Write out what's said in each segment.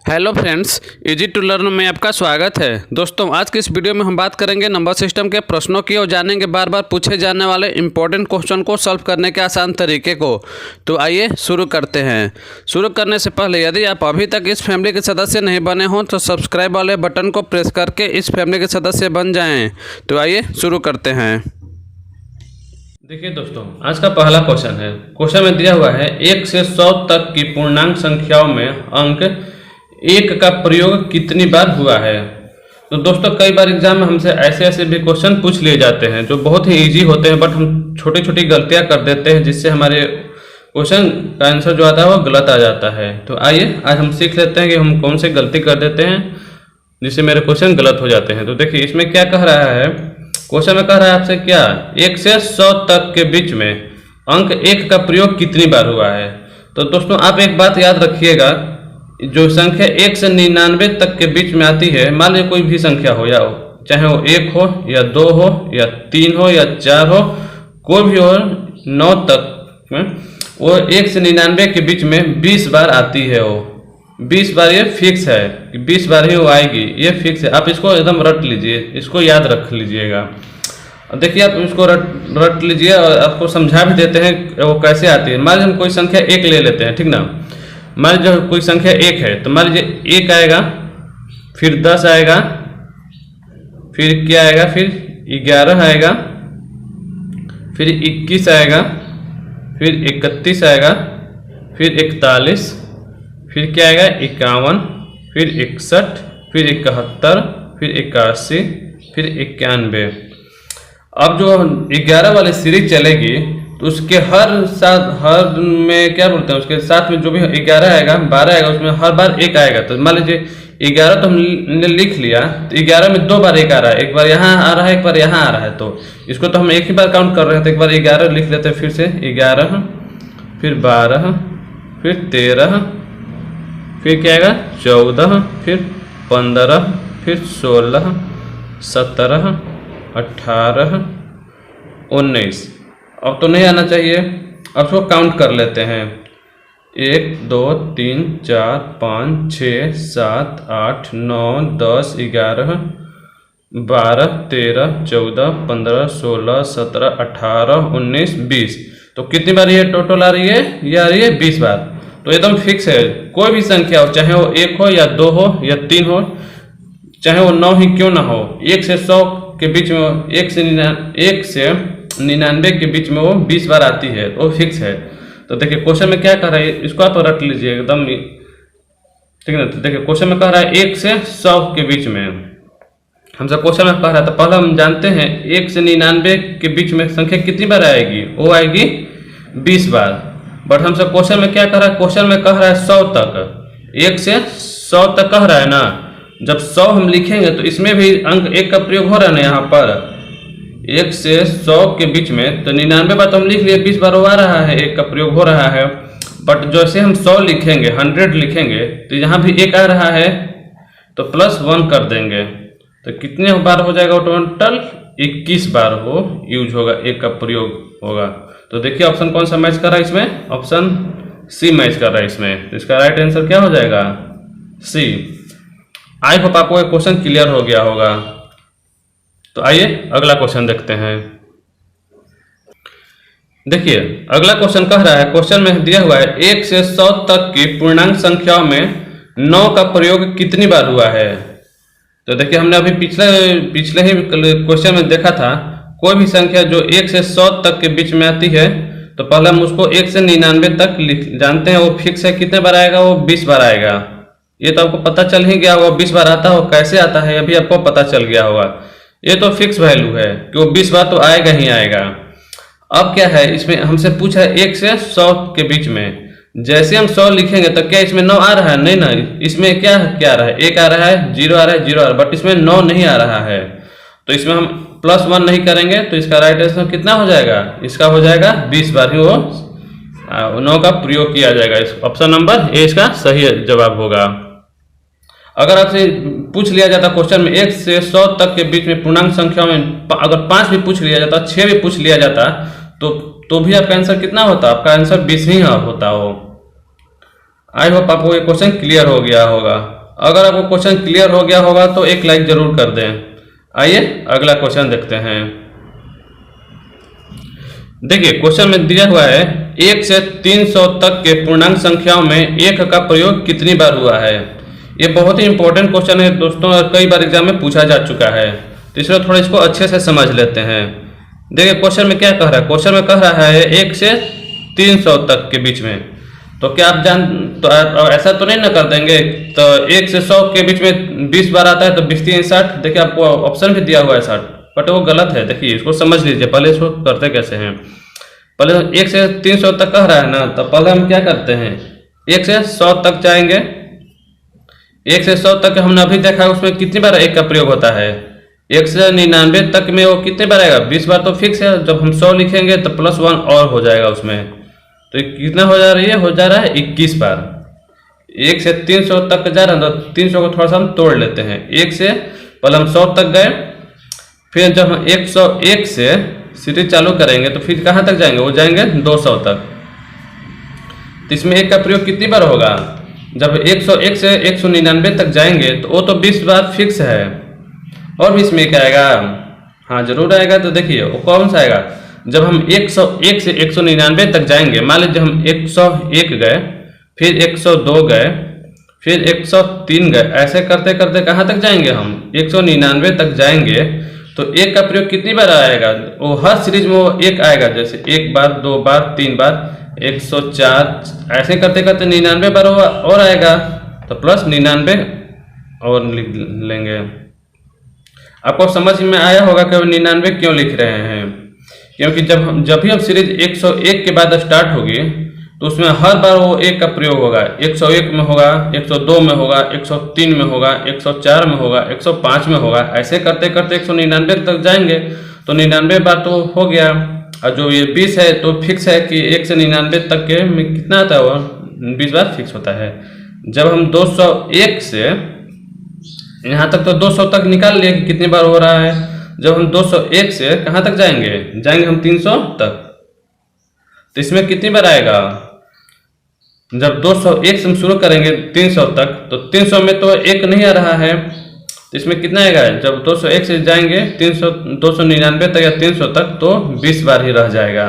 Hello friends, easy to learn में आपका स्वागत है। दोस्तों, आज की इस वीडियो में हम बात करेंगे नंबर सिस्टम के प्रश्नों की और जानेंगे बार बार पूछे जाने वाले इंपॉर्टेंट क्वेश्चन को सॉल्व करने के आसान तरीके को। तो आइए शुरू करते हैं। शुरू करने से पहले यदि आप अभी तक इस फैमिली के सदस्य नहीं बने हों तो सब्सक्राइब वाले बटन को प्रेस करके इस फैमिली के सदस्य बन जाएँ। तो आइए शुरू करते हैं। देखिए दोस्तों, आज का पहला क्वेश्चन है। क्वेश्चन में दिया हुआ है 1 से 100 तक की पूर्णांक संख्याओं में अंक 1 का प्रयोग कितनी बार हुआ है। तो दोस्तों, कई बार एग्जाम में हमसे ऐसे भी क्वेश्चन पूछ लिए जाते हैं जो बहुत ही इजी होते हैं, बट हम छोटी छोटी गलतियां कर देते हैं जिससे हमारे क्वेश्चन का आंसर जो आता है वो गलत आ जाता है। तो आइए आज हम सीख लेते हैं कि हम कौन सी गलती कर देते हैं जिससे मेरे क्वेश्चन गलत हो जाते हैं। तो देखिए इसमें क्या कह रहा है। क्वेश्चन में कह रहा है आपसे क्या 1 से 100 तक के बीच में अंक 1 का प्रयोग कितनी बार हुआ है। तो दोस्तों, आप एक बात याद रखिएगा, जो संख्या 1 से 99 तक के बीच में आती है, मान लीजिए कोई भी संख्या हो, या चाहे वो 1 हो या 2 हो या 3 हो या 4 हो, कोई भी हो 9 तक में, वो 1 से 99 के बीच में 20 बार आती है। वो 20 बार ये फिक्स है कि 20 बार ही वो आएगी, ये फिक्स है। आप इसको एकदम रट लीजिए, इसको याद रख लीजिएगा। देखिए आप इसको रट लीजिए और आपको समझा भी देते हैं वो कैसे आती है। मान लीजिए हम कोई संख्या 1 ले लेते हैं, ठीक ना। मान लीजिए कोई संख्या 1 है, तो मान लीजिए 1 आएगा, फिर 10 आएगा, फिर क्या आएगा, फिर 11 आएगा, फिर 21 आएगा, फिर 31 आएगा, फिर 41, फिर क्या आएगा 51, फिर 61, फिर 71, फिर 81, फिर 91। अब जो 11 वाली सीरीज चलेगी तो उसके हर में क्या बोलते हैं, उसके साथ में जो भी 11 आएगा, 12 आएगा, उसमें हर बार 1 आएगा। तो मान लीजिए 11 तो हमने लिख लिया, तो 11 में 2 बार 1 आ रहा है, एक बार यहाँ आ रहा है, एक बार यहाँ आ रहा है। तो इसको तो हम एक ही बार काउंट कर रहे हैं, तो एक बार 11 लिख लेते हैं, फिर से 11, फिर 12, फिर 13, फिर क्या आएगा 14, फिर 15, फिर 16, 17, 18, 19। अब तो नहीं आना चाहिए। अब इसको काउंट कर लेते हैं। 1 2 3 4 5 6 7 8 9 10 11 12 13 14 15 16 17 18 19 20। तो कितनी बार ये टोटल आ रही है, ये आ रही है 20 बार। तो एकदम फिक्स है। कोई भी संख्या हो, चाहे वो 1 हो या 2 हो या 3 हो, चाहे वो 9 ही क्यों ना हो, 1 से 100 के बीच में 1 से 99 के बीच में वो 20 बार आती है, तो फिक्स है। तो देखिए क्वेश्चन में क्या कह रहा है, इसको आप रट लीजिए एकदम, ठीक है ना। तो देखिए क्वेश्चन में कह रहा है 1 से 100 के बीच में, हमसे क्वेश्चन में कह रहा है। तो पहले हम जानते हैं 1 से 99 के बीच में संख्या कितनी बार आएगी, वो आएगी 20 बार। बट हमसे क्वेश्चन में क्या कह रहा है, क्वेश्चन में कह रहा है 100 तक, 1 से 100 तक कह रहा है ना। जब 100 हम लिखेंगे तो इसमें भी अंक 1 का प्रयोग हो रहा है ना, यहाँ पर 1 से 100 के बीच में। तो 99 बार तो हम लिख लिए, 20 बार वो आ रहा है, 1 का प्रयोग हो रहा है। बट जैसे हम 100 लिखेंगे, 100 लिखेंगे, तो यहाँ भी 1 आ रहा है, तो +1 कर देंगे। तो कितने बार हो जाएगा, टोटल 21 बार वो यूज होगा, 1 का प्रयोग होगा। तो देखिए ऑप्शन कौन सा मैच कर रहा है इसमें, ऑप्शन सी मैच कर रहा है इसमें। तो इसका राइट आंसर क्या हो जाएगा, सी। आई होप आपको ये क्वेश्चन क्लियर हो गया होगा। तो आइए अगला क्वेश्चन देखते हैं। देखिए अगला क्वेश्चन कह रहा है, क्वेश्चन में दिया हुआ है 1 से 100 तक की पूर्णांक संख्याओं में 9 का प्रयोग कितनी बार हुआ है। तो देखिए हमने अभी पिछले ही क्वेश्चन में देखा था, कोई भी संख्या जो 1 से 100 तक के बीच में आती है, तो पहले हम उसको 1 से 99 तक जानते हैं, वो फिक्स है, कितने बार आएगा, वो 20 बार आएगा। ये तो आपको पता चल ही गया होगा 20 बार आता हो, कैसे आता है अभी आपको पता चल गया होगा। ये तो फिक्स वैल्यू है कि वो 20 बार तो आएगा ही आएगा। अब क्या है, इसमें हमसे पूछा है 1 से 100 के बीच में। जैसे हम 100 लिखेंगे तो क्या इसमें 9 आ रहा है, नहीं ना, इसमें क्या आ रहा है, 1 आ रहा है, 0 आ रहा है, 0 आ रहा है, बट इसमें 9 नहीं आ रहा है। तो इसमें हम +1 नहीं करेंगे, तो इसका राइट आंसर कितना हो जाएगा, इसका हो जाएगा 20 बार ही वो 9 का प्रयोग किया जाएगा। ऑप्शन नंबर ए इसका सही जवाब होगा। अगर आपसे पूछ लिया जाता क्वेश्चन में 1 से 100 तक के बीच में पूर्णांक संख्याओं में अगर 5 भी पूछ लिया जाता, 6 भी पूछ लिया जाता, तो भी आपका आंसर कितना होता, आपका आंसर 20 ही होता हो। आई होप आपको ये क्वेश्चन क्लियर हो गया होगा। अगर आपको क्वेश्चन क्लियर हो गया होगा तो एक लाइक जरूर कर दें। आइए अगला क्वेश्चन देखते हैं। देखिए क्वेश्चन में दिया हुआ है 1 से 300 तक के पूर्णांक संख्याओं में 1 का प्रयोग कितनी बार हुआ है। ये बहुत ही इंपॉर्टेंट क्वेश्चन है दोस्तों, और कई बार एग्जाम में पूछा जा चुका है, तो इसलिए थोड़ा इसको अच्छे से समझ लेते हैं। देखिए क्वेश्चन में क्या कह रहा है, क्वेश्चन में कह रहा है 1 से 300 तक के बीच में। तो क्या आप तो ऐसा तो नहीं ना कर देंगे, तो 1 से 100 के बीच में 20 बार आता है, तो 20 3 60। देखिए आपको ऑप्शन भी दिया हुआ है 60, बट वो गलत है। देखिए इसको समझ लीजिए, पहले इसको करते कैसे हैं। पहले 1 से 300 तक कह रहा है ना, तो पहले हम क्या करते हैं, 1 से 100 तक जाएंगे। 1 से 100 तक हमने अभी देखा है, उसमें कितनी बार 1 का प्रयोग होता है। 1 से 99 तक में वो कितने बार आएगा, 20 बार तो फिक्स है। जब हम 100 लिखेंगे तो +1 और हो जाएगा उसमें, तो कितना हो जा रही है, हो जा रहा है 21 बार। 1 से 300 तक जा रहा है, तो 300 को थोड़ा सा हम तोड़ लेते हैं। 1 से पहले हम 100 तक गए, फिर जब हम 101 से सीरीज चालू करेंगे तो फिर कहाँ तक जाएंगे, वो जाएंगे 200 तक। तो इसमें 1 का प्रयोग कितनी बार होगा, जब 101 से 199 तक जाएंगे तो वो तो 20 बार फिक्स है, और भी इसमें क्या आएगा, हाँ जरूर आएगा। तो देखिए वो कौन सा आएगा, जब हम 101 से 199 तक जाएंगे, मान लीजिए हम 101 गए, फिर 102 गए, फिर 103 गए, ऐसे करते करते कहाँ तक जाएंगे, हम 199 तक जाएंगे। तो 1 का प्रयोग कितनी बार आएगा, वो हर सीरीज में वो 1 आएगा, जैसे 1 बार 2 बार 3 बार 104, ऐसे करते करते 99 बार और आएगा, तो +99 और लिख लेंगे। आपको समझ में आया होगा कि 99 क्यों लिख रहे हैं, क्योंकि जब भी हम सीरीज 101 के बाद स्टार्ट होगी तो उसमें हर बार वो 1 का प्रयोग होगा। 101 में होगा, 102 में होगा, 103 में होगा, 104 में होगा, 105 में होगा, ऐसे करते करते 199 तक जाएंगे, तो 99 बार तो हो गया। और जो ये 20 है तो फिक्स है कि 1 से 99 तक के में कितना आता है, वो 20 बार फिक्स होता है। जब हम 201 से यहाँ तक, तो 200 तक निकाल लिए कि कितनी बार हो रहा है। जब हम 201 से कहाँ तक जाएंगे हम 300 तक, तो इसमें कितनी बार आएगा, जब 201 से हम शुरू करेंगे 300 तक, तो 300 में तो 1 नहीं आ रहा है, तो इसमें कितना आएगा, जब 201 से जाएंगे 299 तक या 300 तक, तो 20 बार ही रह जाएगा,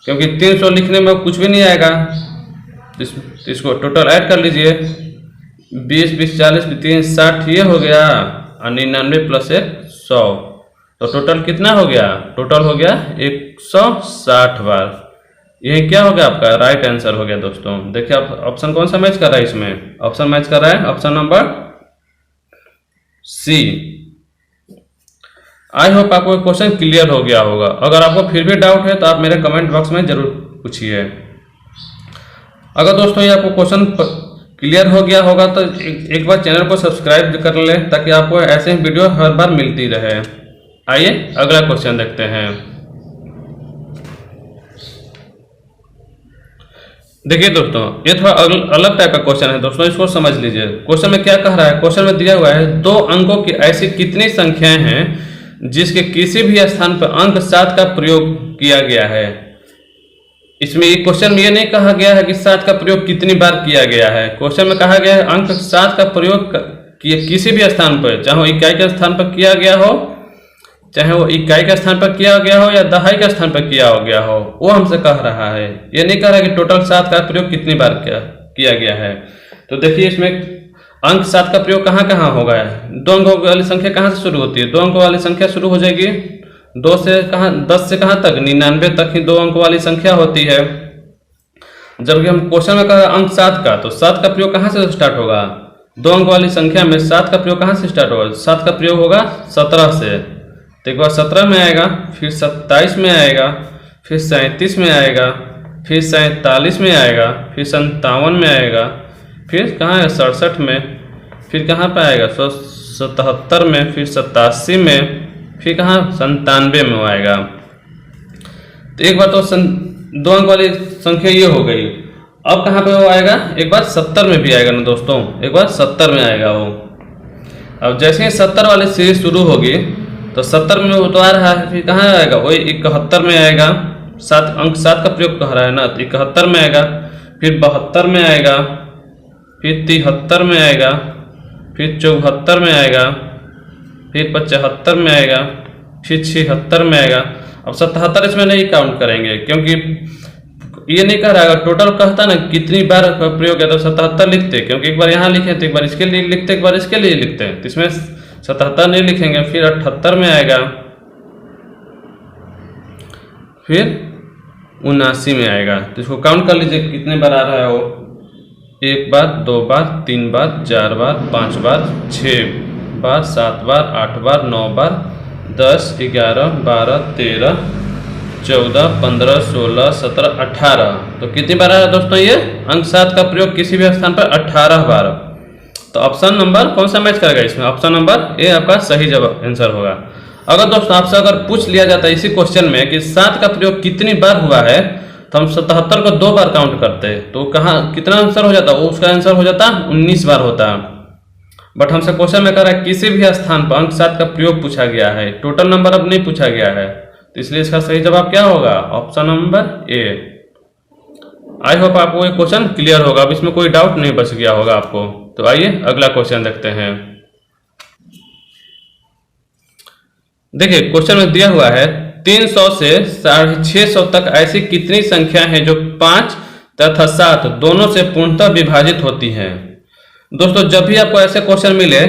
क्योंकि 300 लिखने में कुछ भी नहीं आएगा। इसको टोटल ऐड कर लीजिए, 20 20 40 3 60 ये हो गया, और 99 + 1 100, तो टोटल कितना हो गया, टोटल हो गया 160 बार। यही क्या हो गया, आपका राइट आंसर हो गया दोस्तों। देखिए आप ऑप्शन कौन सा मैच कर रहा है, इसमें ऑप्शन मैच कर रहा है option number C. I hope आपको क्वेश्चन क्लियर हो गया होगा। अगर आपको फिर भी डाउट है तो आप मेरे कमेंट बॉक्स में जरूर पूछिए। अगर दोस्तों ये आपको क्वेश्चन क्लियर हो गया होगा तो एक बार चैनल को सब्सक्राइब कर ले, ताकि आपको ऐसे ही वीडियो हर बार मिलती रहे। आइए अगला क्वेश्चन देखते हैं। देखिए दोस्तों ये थोड़ा अलग टाइप का क्वेश्चन है दोस्तों, इसको समझ लीजिए। क्वेश्चन में क्या कह रहा है, क्वेश्चन में दिया हुआ है 2 अंकों की ऐसी कितनी संख्याएं हैं जिसके किसी भी स्थान पर अंक 7 का प्रयोग किया गया है। इसमें क्वेश्चन में ये नहीं कहा गया है कि 7 का प्रयोग कितनी बार किया गया है। क्वेश्चन में कहा गया है अंक 7 का प्रयोग किसी भी स्थान पर, चाहे वो इकाई के स्थान पर किया गया हो, चाहे वो इकाई के स्थान पर किया गया हो या दहाई के स्थान पर किया हो गया हो, वो हमसे कह रहा है। ये नहीं कह रहा कि टोटल 7 का प्रयोग कितनी बार किया गया है। तो देखिए इसमें अंक 7 का प्रयोग कहाँ कहाँ होगा, 2 अंकों वाली संख्या कहाँ से शुरू होती है, 2 अंकों वाली संख्या शुरू हो जाएगी 2 से कहाँ, 10 से कहाँ तक, 99 तक ही 2 अंकों वाली संख्या होती है। जबकि हम क्वेश्चन में कहा अंक 7 का, तो 7 का प्रयोग कहाँ से स्टार्ट होगा, 2 अंक वाली संख्या में 7 का प्रयोग कहाँ से स्टार्ट होगा, 7 का प्रयोग होगा 17 से। तो एक बार 17 में आएगा, फिर 27 में आएगा, फिर 37 में आएगा, फिर 47 में आएगा, फिर 57 में आएगा, फिर कहाँ है 67 में, फिर कहाँ पे आएगा 77 में, फिर 87 में, फिर कहाँ 97 में आएगा। तो एक बार तो 2 अंक वाली संख्या ये हो गई। अब कहाँ पे वो आएगा, एक बार 70 में भी आएगा ना दोस्तों, एक बार 70 में आएगा वो। अब जैसे ही 70 वाली सीरीज शुरू होगी तो 70 में वो तो आ रहा है, फिर कहाँ आएगा, वही 71 में आएगा। 7 का प्रयोग कह रहा है ना, तो 71 में आएगा, फिर 72 में आएगा, फिर 73 में आएगा, फिर 74 में आएगा, फिर 75 में आएगा, फिर 76 में आएगा। अब 77 इसमें नहीं काउंट करेंगे क्योंकि ये नहीं कह रहा है। टोटल कहता ना कितनी बार प्रयोग किया तो 77 लिखते, क्योंकि एक बार यहाँ लिखे तो एक बार इसके लिए लिखते, एक बार इसके लिए लिखते हैं, तो इसमें 77 नहीं लिखेंगे। फिर 78 में आएगा, फिर 79 में आएगा। तो इसको काउंट कर लीजिए कितने बार आ रहा है वो। 1 बार, 2 बार, 3 बार, 4 बार, 5 बार, 6 बार, 7 बार, 8 बार, 9 बार, 10, 11, 12, 13, 14, 15, 16, 17, 18। तो कितनी बार आ रहा है दोस्तों ये अंक 7 का प्रयोग किसी भी स्थान पर 18 बार। तो ऑप्शन नंबर कौन सा मैच करेगा इसमें? ऑप्शन नंबर ए आपका सही जवाब आंसर होगा। अगर दोस्तों आपसे अगर पूछ लिया जाता है इसी क्वेश्चन में कि 7 का प्रयोग कितनी बार हुआ है, तो हम 77 को 2 बार काउंट करते हैं, तो कहाँ कितना आंसर हो जाता? वो उसका आंसर हो जाता 19 बार होता। बट हमसे क्वेश्चन में कह रहा है किसी भी स्थान पर अंक 7 का प्रयोग पूछा गया है, टोटल नंबर अब नहीं पूछा गया है, तो इसलिए इसका सही जवाब क्या होगा? Option number A. I hope आपको ये क्वेश्चन क्लियर होगा, अब इसमें कोई डाउट नहीं बच गया होगा आपको। तो आइए अगला क्वेश्चन देखते हैं। देखिए क्वेश्चन में दिया हुआ है 300 से 650 तक ऐसी कितनी संख्या हैं जो 5 तथा 7 दोनों से पूर्णतः विभाजित होती हैं। दोस्तों जब भी आपको ऐसे क्वेश्चन मिले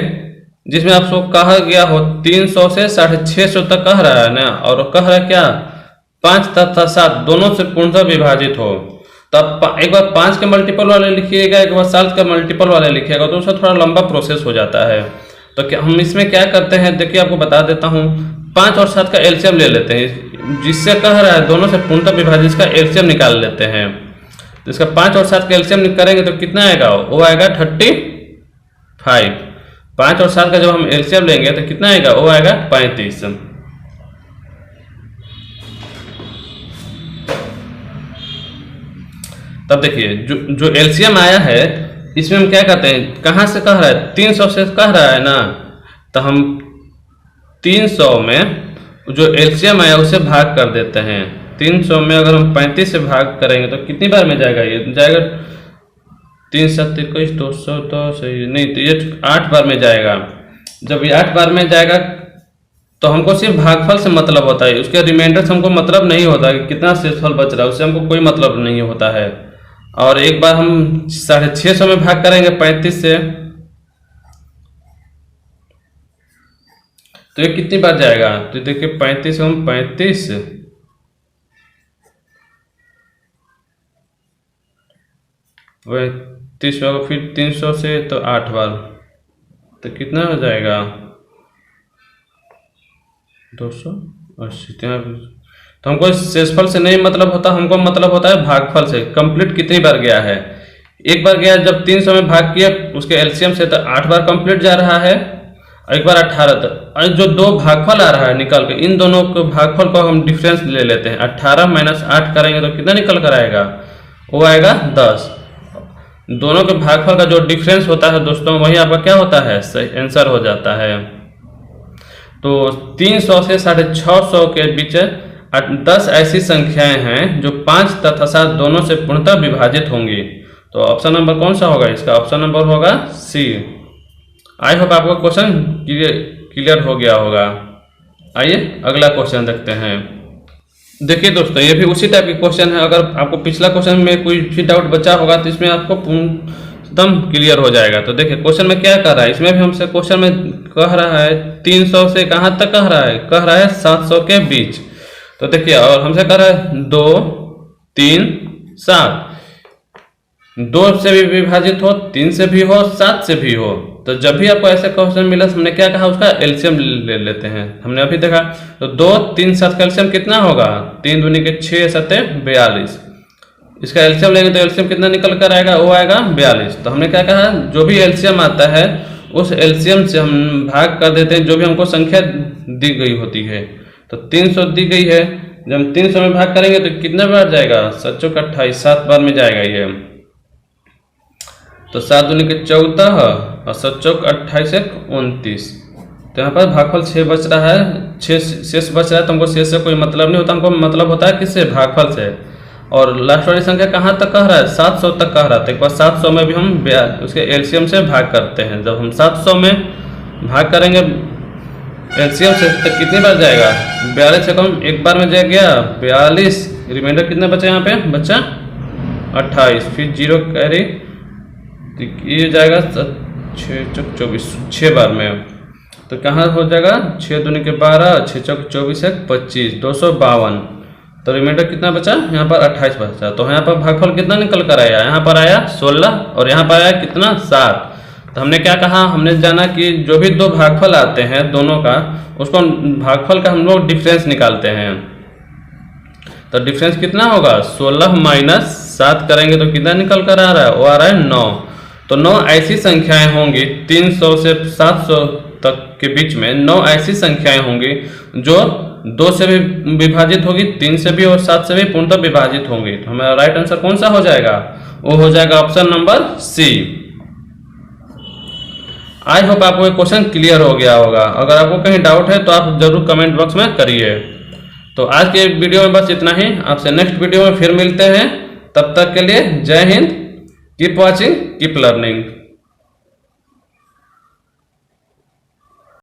जिसमें आपको कहा गया हो 300 से 650 तक कह रहा है ना, और कह रहा है क्या 5 तथा 7 दोनों से पूर्णतः विभाजित हो, तब एक बार 5 के मल्टीपल वाले लिखिएगा, एक बार 7 का मल्टीपल वाले लिखिएगा, तो उसका थोड़ा लंबा प्रोसेस हो जाता है। तो क्या हम इसमें क्या करते हैं, देखिए आपको बता देता हूँ। 5 और 7 का एलसीएम ले लेते हैं, जिससे कह रहा है दोनों से पूर्णतः विभाजित, इसका एलसीएम निकाल लेते हैं। तो इसका 5 और 7 का एलसीएम करेंगे तो कितना आएगा? वो आएगा 35। 5 और 7 का जब हम एलसीएम लेंगे तो कितना आएगा? वो आएगा 35। तब देखिए जो एलसीएम आया है इसमें हम क्या करते हैं, कहाँ से कह रहा है? 300 से कह रहा है ना, तो हम 300 में जो एलसीएम आया उसे भाग कर देते हैं। 300 में अगर हम 35 से भाग करेंगे तो कितनी बार में जाएगा? ये जाएगा 3 7 21 210 नहीं, तो ये 8 बार में जाएगा। जब ये 8 बार में जाएगा तो हमको सिर्फ भागफल से मतलब होता है, उसके रिमाइंडर से हमको मतलब नहीं होता कि कितना शेषफल बच रहा है, उससे हमको कोई मतलब नहीं होता है। और एक बार हम 650 में भाग करेंगे 35 से, तो ये कितनी बार जाएगा? तो देखिए 35 हम 35 वह 30 होगा, फिर 300 से तो 8 बार, तो कितना हो जाएगा? 280। तो हमको शेषफल से नहीं मतलब होता, हमको मतलब होता है भागफल से। कंप्लीट कितनी बार गया है? एक बार गया जब 300 में भाग किया उसके एलसीएम से, तो 8 बार कंप्लीट जा रहा है, एक बार 18। जो 2 भागफल आ रहा है निकल के, इन दोनों के भागफल को हम डिफरेंस ले लेते हैं। 18 माइनस 8 करेंगे तो कितना निकल कर आएगा? वो आएगा 10। दोनों के भागफल का जो डिफरेंस होता है दोस्तों, वही आपका क्या होता है? सही आंसर हो जाता है। तो 300 से 650 के बीच 10 ऐसी संख्याएं हैं जो 5 तथा 7 दोनों से पूर्णतः विभाजित होंगी। तो ऑप्शन नंबर कौन सा होगा इसका? ऑप्शन नंबर होगा सी। आई होप आपको क्वेश्चन क्लियर हो गया होगा। आइए अगला क्वेश्चन देखते हैं। देखिए दोस्तों ये भी उसी टाइप के क्वेश्चन है। अगर आपको पिछला क्वेश्चन में कोई भी डाउट बचा होगा तो इसमें आपको पूर्णतः क्लियर हो जाएगा। तो देखिए क्वेश्चन में क्या कर रहा है, इसमें भी हमसे क्वेश्चन में कह रहा है 300 से कहाँ तक कह रहा है? कह रहा है 700 के बीच। तो देखिए और हमसे कह रहा है 2 3 7, 2 से भी विभाजित हो, 3 से भी हो, 7 से भी हो। तो जब भी आपको ऐसे क्वेश्चन मिला हमने क्या कहा? उसका एलसीएम ले लेते हैं। हमने अभी देखा तो 2 3 7 का एलसीएम कितना होगा? 3 दूनी के 6 7 42। इसका एलसीएम लेंगे तो एलसीएम कितना निकल कर आएगा? वो आएगा 42। तो हमने क्या कहा? जो भी एलसीएम आता है उस एलसीएम से हम भाग कर देते हैं जो भी हमको संख्या दी गई होती है। तो 300 दी गई है, जब हम 300 में भाग करेंगे तो कितने बार जाएगा? 7 चौक 28, 7 बार में जाएगा ये। तो 7 दूनी के 14 और 7 चौक 28 1 29। तो यहाँ पर भागफल 6 बच रहा है, 6 शेष बच रहा है। तो हमको शेष से कोई मतलब नहीं होता, हमको मतलब होता है किससे? भागफल से। और लास्ट वाली संख्या कहाँ तक कह रहा है, 700 तक कह रहा था। एक बार 700 में भी हम उसके एलसीएम से भाग करते हैं। जब हम 700 में भाग करेंगे एलसीएम से तो कितनी बार जाएगा, 42 से कम एक बार में गया 42, रिमाइंडर कितना बचा यहाँ पे, बचा 28, फिर 0 कैरी, ये जाएगा 6 चौक 24, 6 बार में। तो कहाँ हो जाएगा, 6 दूनी के 12, 6 चौक 24 है 25, 252। तो रिमाइंडर कितना बचा, यहाँ पर 28 बचा। तो यहाँ पर भागफल कितना निकल कर आया, यहाँ पर आया 16 और यहाँ पर आया कितना 7। तो हमने क्या कहा, हमने जाना कि जो भी दो भागफल आते हैं दोनों का, उसको भागफल का हम लोग डिफरेंस निकालते हैं। तो डिफरेंस कितना होगा, 16 माइनस 7 करेंगे तो कितना निकल कर आ रहा है, वो आ रहा है 9। तो 9 ऐसी संख्याएं होंगी 300 से 700 तक के बीच में, 9 ऐसी संख्याएं होंगी जो 2 से भी विभाजित होगी, 3 से भी और 7 से भी पूर्णतः विभाजित होंगी। तो हमारा राइट आंसर कौन सा हो जाएगा, वो हो जाएगा option number C. I hope आपको ये क्वेश्चन क्लियर हो गया होगा। अगर आपको कहीं डाउट है तो आप जरूर कमेंट बॉक्स में करिए। तो आज के वीडियो में बस इतना ही, आपसे नेक्स्ट वीडियो में फिर मिलते हैं। तब तक के लिए जय Hind, keep watching, keep learning.